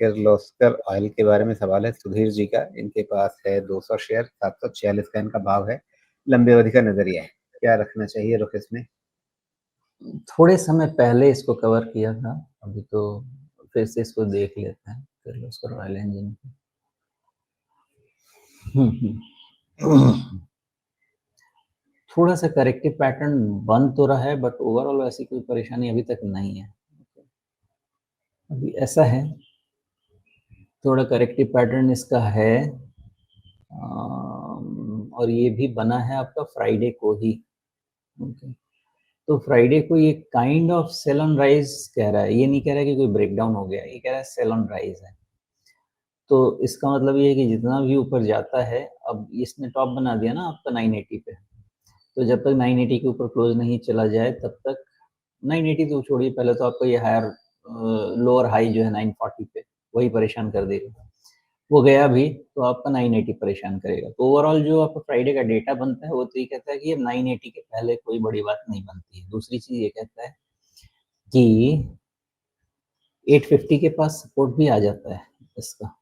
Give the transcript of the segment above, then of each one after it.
Kirloskar oil के बारे में सवाल है सुधीर जी का। इनके पास है 200 शेयर, 746 का इनका भाव है। लंबी अवधि का नज़रिया है। क्या रखना चाहिए रुख इसमें? थोड़े समय पहले इसको कवर किया था, अभी तो फिर से इसको देख लेते हैं किर्लोस्कर ऑयल इंजन की। थोड़ा सा करेक्टिव पैटर्न बन तो रहा है, बट ओवरऑल ऐसी कोई परेशानी अभी तक नहीं है। अभी ऐसा है, थोड़ा करेक्टिव पैटर्न इसका है, और ये भी बना है आपका फ्राइडे को ही। ओके, तो फ्राइडे को ये kind of sale on rise कह रहा है, ये नहीं कह रहा है कि कोई ब्रेकडाउन हो गया, ये कह रहा है सेल ऑन राइज है। तो इसका मतलब ये है कि जितना भी ऊपर जाता है, अब इसने टॉप बना दिया ना आपका 980 पे, तो जब तक 980 के ऊपर क्लोज नहीं चला जाए तब तक 980 तो छोड़िए, पहले तो आपका ये हायर लोअर हाई जो है 940 पे, वही परेशान कर देगा। वो गया भी तो आपका 980 परेशान करेगा। तो ओवरऑल जो आपका फ्राइडे का डेटा बनता है वो तो ये कहता है कि ये 980 के पहले कोई बड़ी बात नहीं बनती है। दूसरी चीज ये कहता है कि 850 के पास सपोर्ट भी आ जाता है इसका।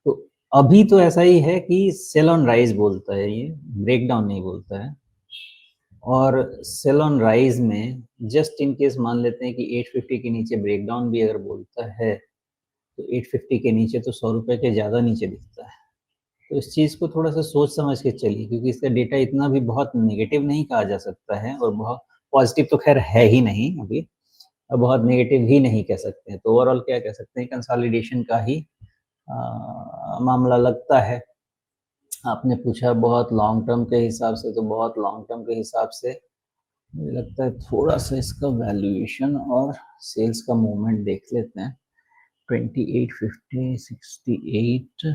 तो अभी तो ऐसा ही है कि सेल ऑन राइज बोलता है, ये ब्रेकडाउन नहीं बोलता है। और सेल ऑन राइज में जस्ट इन केस मान लेते हैं कि 850 के नीचे ब्रेकडाउन भी अगर बोलता है तो 850 के नीचे तो 100 रुपए के ज़्यादा नीचे दिखता है। तो इस चीज़ को थोड़ा सा सोच समझ के चलिए, क्योंकि इसका डेटा इतना भी बहुत नेगेटिव नहीं कहा जा सकता है, और बहुत पॉजिटिव तो खैर है ही नहीं अभी, और बहुत नेगेटिव ही नहीं कह सकते हैं। तो ओवरऑल क्या कह सकते हैं, कंसोलिडेशन का ही मामला लगता है। आपने पूछा बहुत लॉन्ग टर्म के हिसाब से, तो बहुत लॉन्ग टर्म के हिसाब से मुझे लगता है थोड़ा सा इसका वैल्यूएशन और सेल्स का मूवमेंट देख लेते हैं। 2850 68,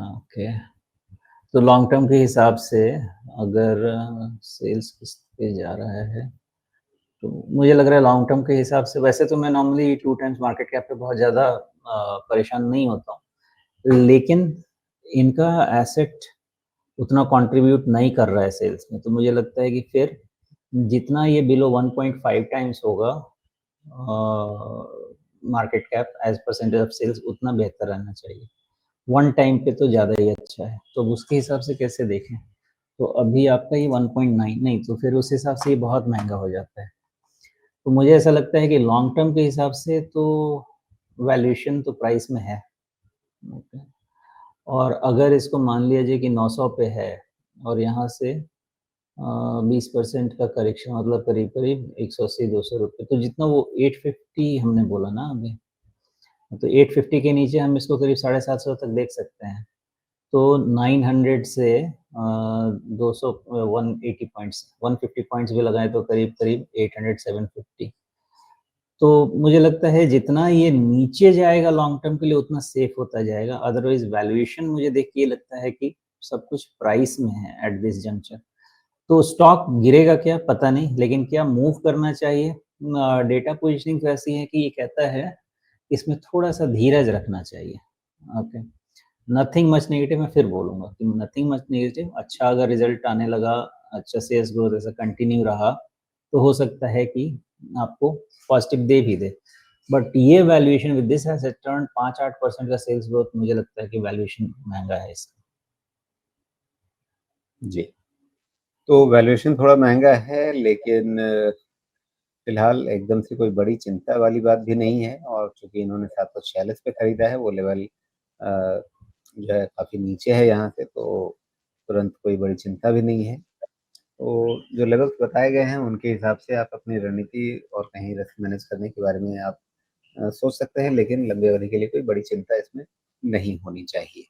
ओके, तो लॉन्ग टर्म के हिसाब से अगर सेल्स किस पे जा रहा है, तो मुझे लग रहा है लॉन्ग टर्म के हिसाब से, वैसे तो मैं नॉर्मली 2 टाइम्स मार्केट कैप पे बहुत ज़्यादा परेशान नहीं होता हूँ, लेकिन इनका एसेट उतना कंट्रीब्यूट नहीं कर रहा है सेल्स में, तो मुझे लगता है कि फिर जितना ये बिलो 1.5 टाइम्स होगा market cap as percentage of sales, उतना बेहतर रहना चाहिए। 1 टाइम पे तो ज़्यादा ही अच्छा है। तो उसके हिसाब से कैसे देखें, तो अभी आपका ये 1.9 नहीं, तो फिर उस हिसाब से ये बहुत महंगा हो जाता है। तो मुझे ऐसा लगता है कि लॉन्ग टर्म के हिसाब से तो वैल्यूएशन तो प्राइस में है। ओके, और अगर इसको मान लिया जाए कि 900 पे है और यहाँ से 20% का करेक्शन, मतलब करीब करीब 180-200 रुपये, तो जितना वो 850 हमने बोला ना अभी, तो 850 के नीचे हम इसको करीब 750 तक देख सकते हैं। तो 900 से 200 180 पॉइंट्स, 150 पॉइंट्स भी लगाए तो करीब करीब 800 750। तो मुझे लगता है जितना ये नीचे जाएगा लॉन्ग टर्म के लिए उतना सेफ होता जाएगा। अदरवाइज वैल्यूएशन मुझे देख के ये लगता है कि सब कुछ प्राइस में है एट दिस जंक्शन। तो स्टॉक गिरेगा क्या पता नहीं, लेकिन क्या मूव करना चाहिए। डेटा पोजीशनिंग ऐसी है कि ये कहता है इसमें थोड़ा सा धीरज रखना चाहिए। ओके, नथिंग मच नेगेटिव, मैं फिर बोलूंगा कि नथिंग मच नेगेटिव। अच्छा अगर रिजल्ट आने लगा, अच्छा सेल्स ग्रोथ ऐसा कंटिन्यू रहा, तो हो सकता है कि आपको पॉजिटिव दे भी दे। बट ये valuation with this has turn 5-8% का सेल्स ग्रोथ, मुझे लगता है कि वैल्यूएशन महंगा है इसका। जी, तो वैल्यूएशन थोड़ा महंगा है, लेकिन फिलहाल एकदम से कोई बड़ी चिंता वाली बात भी नहीं है। और चूंकि इन्होंने 746 पे खरीदा है, वो लेवल जो है काफ़ी नीचे है यहाँ से, तो तुरंत कोई बड़ी चिंता भी नहीं है। तो जो लेवल्स बताए गए हैं उनके हिसाब से आप अपनी रणनीति और कहीं रिस्क मैनेज करने के बारे में आप सोच सकते हैं, लेकिन लंबी अवधि के लिए कोई बड़ी चिंता इसमें नहीं होनी चाहिए।